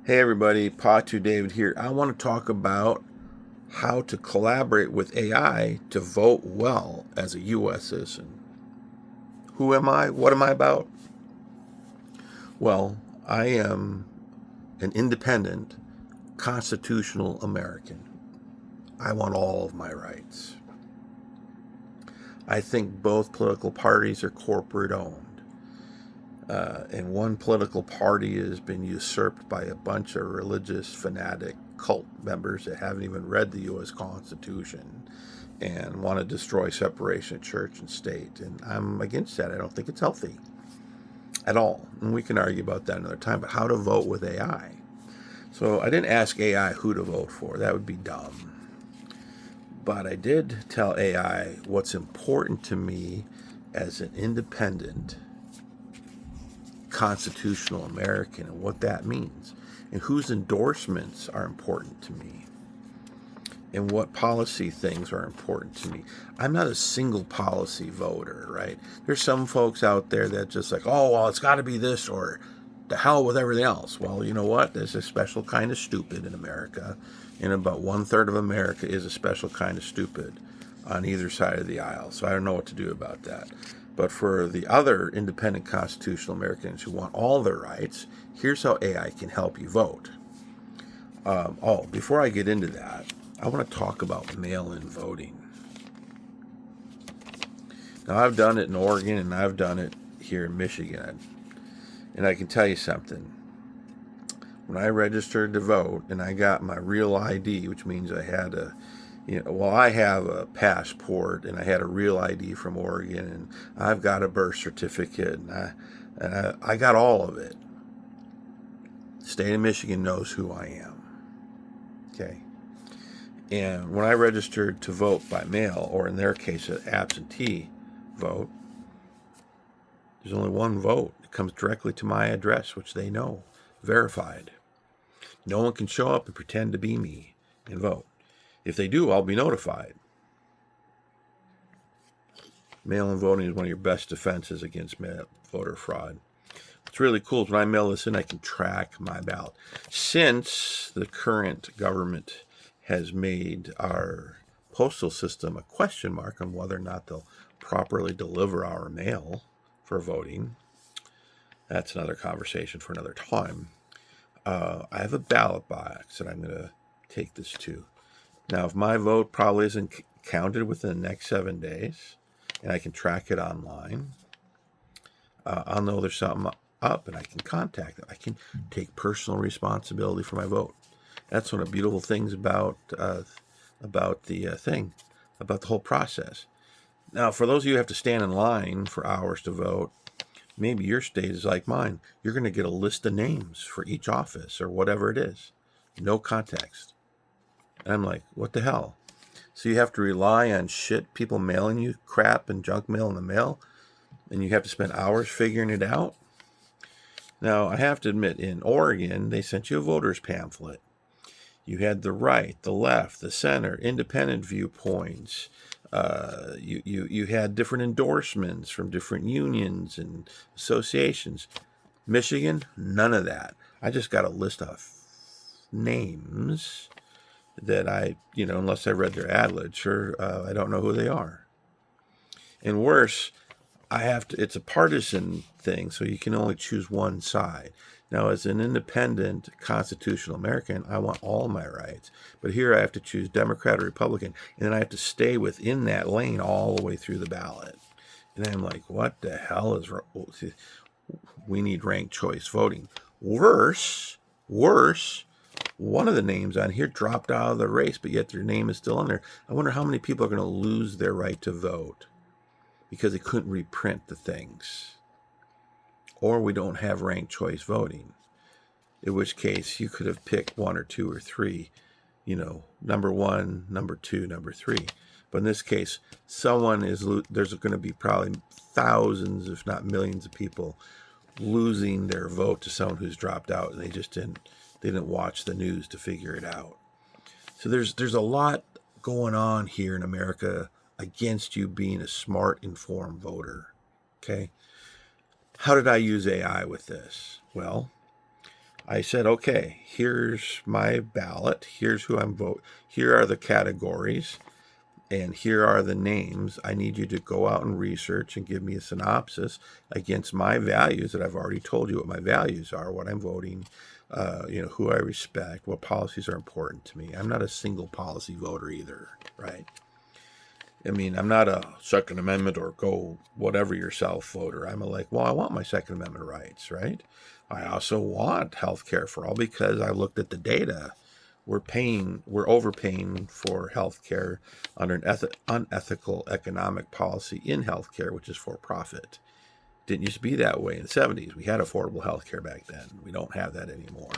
Hey everybody, Patu David here. I want to talk about how to collaborate with AI to vote well as a U.S. citizen. Who am I? What am I about? Well, I am an independent, constitutional American. I want all of my rights. I think both political parties are corporate owned. And one political party has been usurped by a bunch of religious fanatic cult members that haven't even read the U.S. Constitution and want to destroy separation of church and state. And I'm against that. I don't think it's healthy at all. And we can argue about that another time. But how to vote with AI? So I didn't ask AI who to vote for. That would be dumb. But I did tell AI what's important to me as an independent constitutional American and what that means, and whose endorsements are important to me, and what policy things are important to me. I'm not a single policy voter, right? There's some folks out there that just like, oh, well, it's got to be this or the hell with everything else. Well, you know what? There's a special kind of stupid in America, and about 1/3 of America is a special kind of stupid on either side of the aisle. So I don't know what to do about that. But for the other independent constitutional Americans who want all their rights, here's how AI can help you vote. Before I get into that, I want to talk about mail-in voting. Now, I've done it in Oregon and I've done it here in Michigan. And I can tell you something. When I registered to vote and I got my real ID, which means I had I have a passport and I had a real ID from Oregon and I've got a birth certificate and I got all of it. The state of Michigan knows who I am. Okay. And when I registered to vote by mail, or in their case, an absentee vote, there's only one vote. It comes directly to my address, which they know, verified. No one can show up and pretend to be me and vote. If they do, I'll be notified. Mail-in voting is one of your best defenses against voter fraud. What's really cool is when I mail this in, I can track my ballot. Since the current government has made our postal system a question mark on whether or not they'll properly deliver our mail for voting, that's another conversation for another time. I have a ballot box that I'm going to take this to. Now, if my vote probably isn't counted within the next 7 days, and I can track it online, I'll know there's something up, and I can contact them. I can take personal responsibility for my vote. That's one of the beautiful things about the whole process. Now, for those of you who have to stand in line for hours to vote, maybe your state is like mine. You're going to get a list of names for each office or whatever it is. No context. And I'm like, what the hell? So you have to rely on people mailing you crap and junk mail in the mail, and you have to spend hours figuring it out? Now, I have to admit, in Oregon, they sent you a voter's pamphlet. You had the right, the left, the center, independent viewpoints. You had different endorsements from different unions and associations. Michigan, none of that. I just got a list of names that unless I read their ad literature, I don't know who they are. And worse, it's a partisan thing, so you can only choose one side. Now, as an independent constitutional American, I want all my rights. But here I have to choose Democrat or Republican, and then I have to stay within that lane all the way through the ballot. And I'm like, what the hell is wrong? We need ranked choice voting. Worse, one of the names on here dropped out of the race, but yet their name is still on there. I wonder how many people are going to lose their right to vote because they couldn't reprint the things. Or we don't have ranked choice voting, in which case you could have picked one or two or three, number one, number two, number three. But in this case, there's going to be probably thousands, if not millions of people losing their vote to someone who's dropped out and they didn't watch the news to figure it out. So there's a lot going on here in America against you being a smart, informed voter. Okay. How did I use AI with this? Well, I said, okay, here's my ballot. Here's who I'm voting. Here are the categories. And here are the names. I need you to go out and research and give me a synopsis against my values that I've already told you what my values are, what I'm voting, who I respect, what policies are important to me. I'm not a single policy voter either, right? I mean, I'm not a Second Amendment or go whatever yourself voter. I'm I want my Second Amendment rights, right? I also want health care for all because I looked at the data. We're overpaying for health care under an unethical economic policy in healthcare, which is for profit. Didn't used to be that way in the 70s. We had affordable health care back then. We don't have that anymore.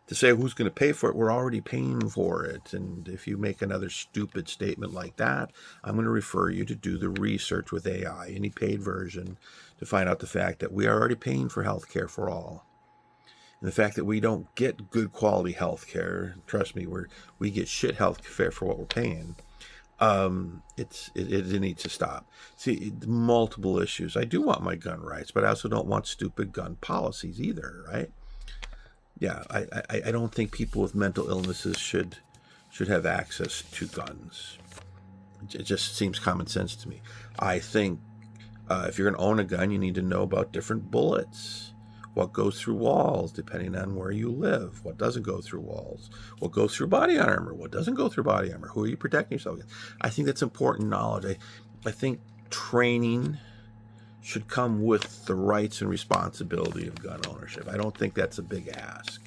To say who's going to pay for it, we're already paying for it. And if you make another stupid statement like that, I'm going to refer you to do the research with AI, any paid version, to find out the fact that we are already paying for health care for all. And the fact that we don't get good quality health care, trust me, we get shit health care for what we're paying. It needs to stop. See, multiple issues. I do want my gun rights, but I also don't want stupid gun policies either, right? Yeah, I don't think people with mental illnesses should have access to guns. It just seems common sense to me. I think if you're going to own a gun, you need to know about different bullets, what goes through walls, depending on where you live, what doesn't go through walls, what goes through body armor, what doesn't go through body armor, who are you protecting yourself against. I think that's important knowledge. I think training should come with the rights and responsibility of gun ownership. I don't think that's a big ask.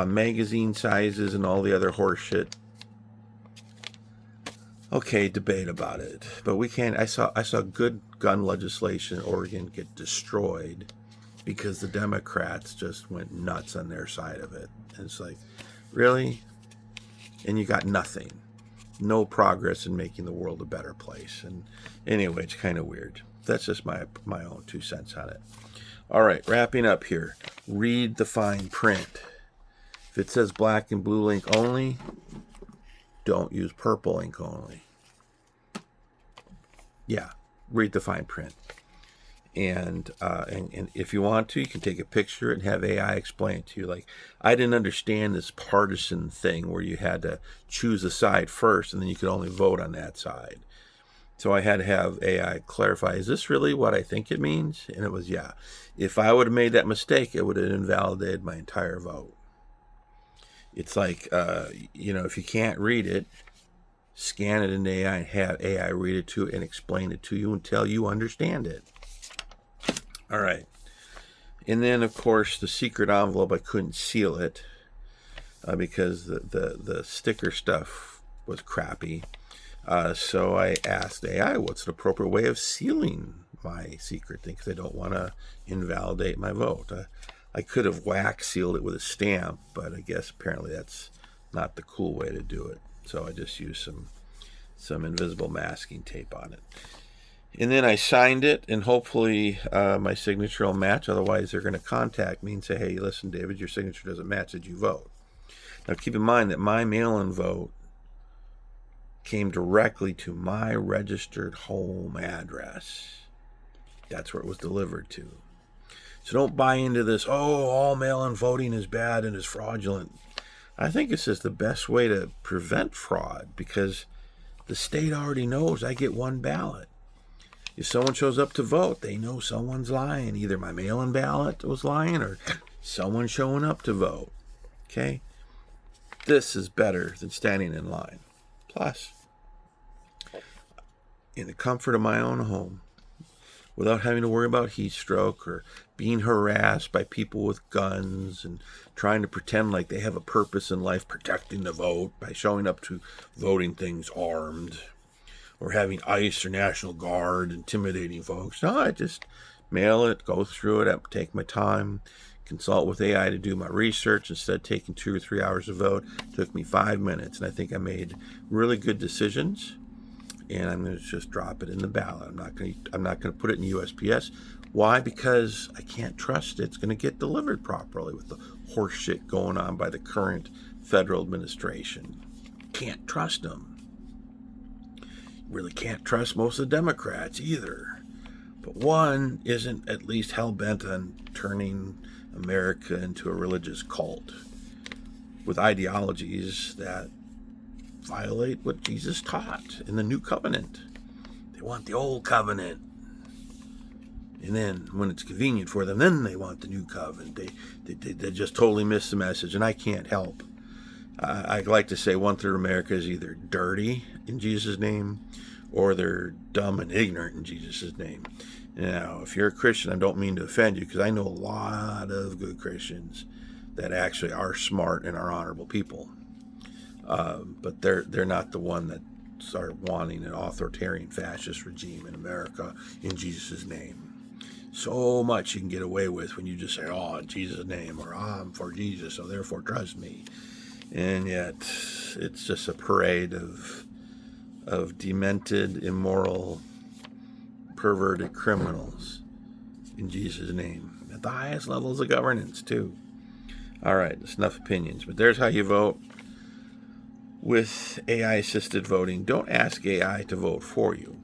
Magazine sizes and all the other horse shit. Okay, debate about it, but we can't. I saw good gun legislation in Oregon get destroyed because the Democrats just went nuts on their side of it. And it's like, really? And you got nothing. No progress in making the world a better place. And anyway, it's kind of weird. That's just my own 2 cents on it. All right, wrapping up here. Read the fine print. If it says black and blue ink only, don't use purple ink only. Yeah, read the fine print. And if you want to, you can take a picture and have AI explain it to you. Like, I didn't understand this partisan thing where you had to choose a side first and then you could only vote on that side. So I had to have AI clarify, is this really what I think it means? And it was, yeah. If I would have made that mistake, it would have invalidated my entire vote. It's like, if you can't read it, scan it in AI and have AI read it to you and explain it to you until you understand it. All right. And then, of course, the secret envelope, I couldn't seal it because the sticker stuff was crappy. So I asked AI, what's an appropriate way of sealing my secret thing? Because I don't want to invalidate my vote. I could have wax sealed it with a stamp, but I guess apparently that's not the cool way to do it. So I just used some invisible masking tape on it. And then I signed it, and hopefully my signature will match. Otherwise, they're going to contact me and say, hey, listen, David, your signature doesn't match. Did you vote? Now, keep in mind that my mail-in vote came directly to my registered home address. That's where it was delivered to. So don't buy into this, all mail-in voting is bad and is fraudulent. I think this is the best way to prevent fraud because the state already knows I get one ballot. If someone shows up to vote, they know someone's lying. Either my mail-in ballot was lying or someone showing up to vote. Okay? This is better than standing in line. Plus, in the comfort of my own home, without having to worry about heat stroke or being harassed by people with guns and trying to pretend like they have a purpose in life protecting the vote by showing up to voting things armed or having ICE or National Guard intimidating folks. No, I just mail it, go through it, take my time, consult with AI to do my research. Instead of taking 2 or 3 hours to vote, it took me 5 minutes, and I think I made really good decisions. And I'm going to just drop it in the ballot. I'm not going to put it in USPS. Why? Because I can't trust it's going to get delivered properly with the horse shit going on by the current federal administration. Can't trust them. Really can't trust most of the Democrats either. But one isn't at least hell-bent on turning America into a religious cult with ideologies that violate what Jesus taught in the new covenant. They want the old covenant. And then when it's convenient for them, then they want the new covenant. They just totally miss the message, and I can't help. I like to say 1/3 of America is either dirty in Jesus' name or they're dumb and ignorant in Jesus' name. Now, if you're a Christian, I don't mean to offend you, because I know a lot of good Christians that actually are smart and are honorable people. But they're not the one that are wanting an authoritarian fascist regime in America in Jesus' name. So much you can get away with when you just say, oh, in Jesus' name, or I'm for Jesus, so therefore trust me. And yet, it's just a parade of demented, immoral, perverted criminals in Jesus' name. At the highest levels of governance, too. All right, that's enough opinions. But there's how you vote with AI-assisted voting. Don't ask AI to vote for you.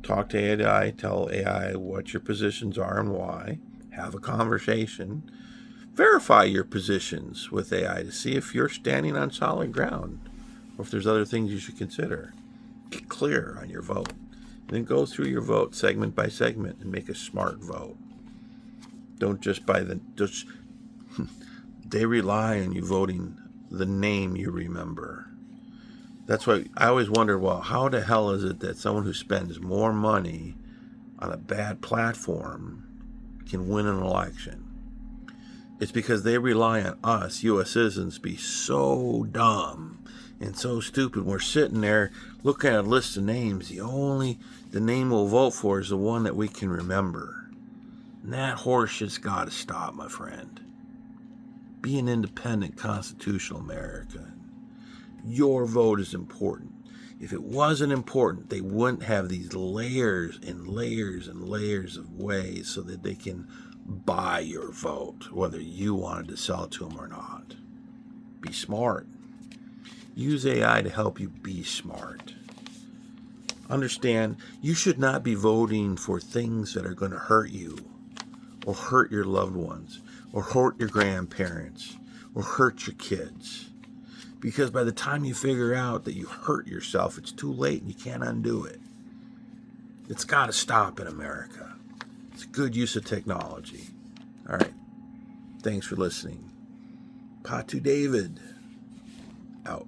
Talk to AI, tell AI what your positions are and why. Have a conversation. Verify your positions with AI to see if you're standing on solid ground or if there's other things you should consider. Get clear on your vote. And then go through your vote segment by segment and make a smart vote. Don't just they rely on you voting the name you remember. That's why I always wonder, well, how the hell is it that someone who spends more money on a bad platform can win an election? It's because they rely on us, U.S. citizens, to be so dumb and so stupid. We're sitting there looking at a list of names. The name we'll vote for is the one that we can remember. And that horseshit's got to stop, my friend. Be an independent, constitutional American. Your vote is important. If it wasn't important, they wouldn't have these layers and layers and layers of ways so that they can buy your vote, whether you wanted to sell it to them or not. Be smart. Use AI to help you be smart. Understand, you should not be voting for things that are going to hurt you or hurt your loved ones or hurt your grandparents or hurt your kids. Because by the time you figure out that you hurt yourself, it's too late and you can't undo it. It's got to stop in America. It's a good use of technology. All right. Thanks for listening. Patu David, out.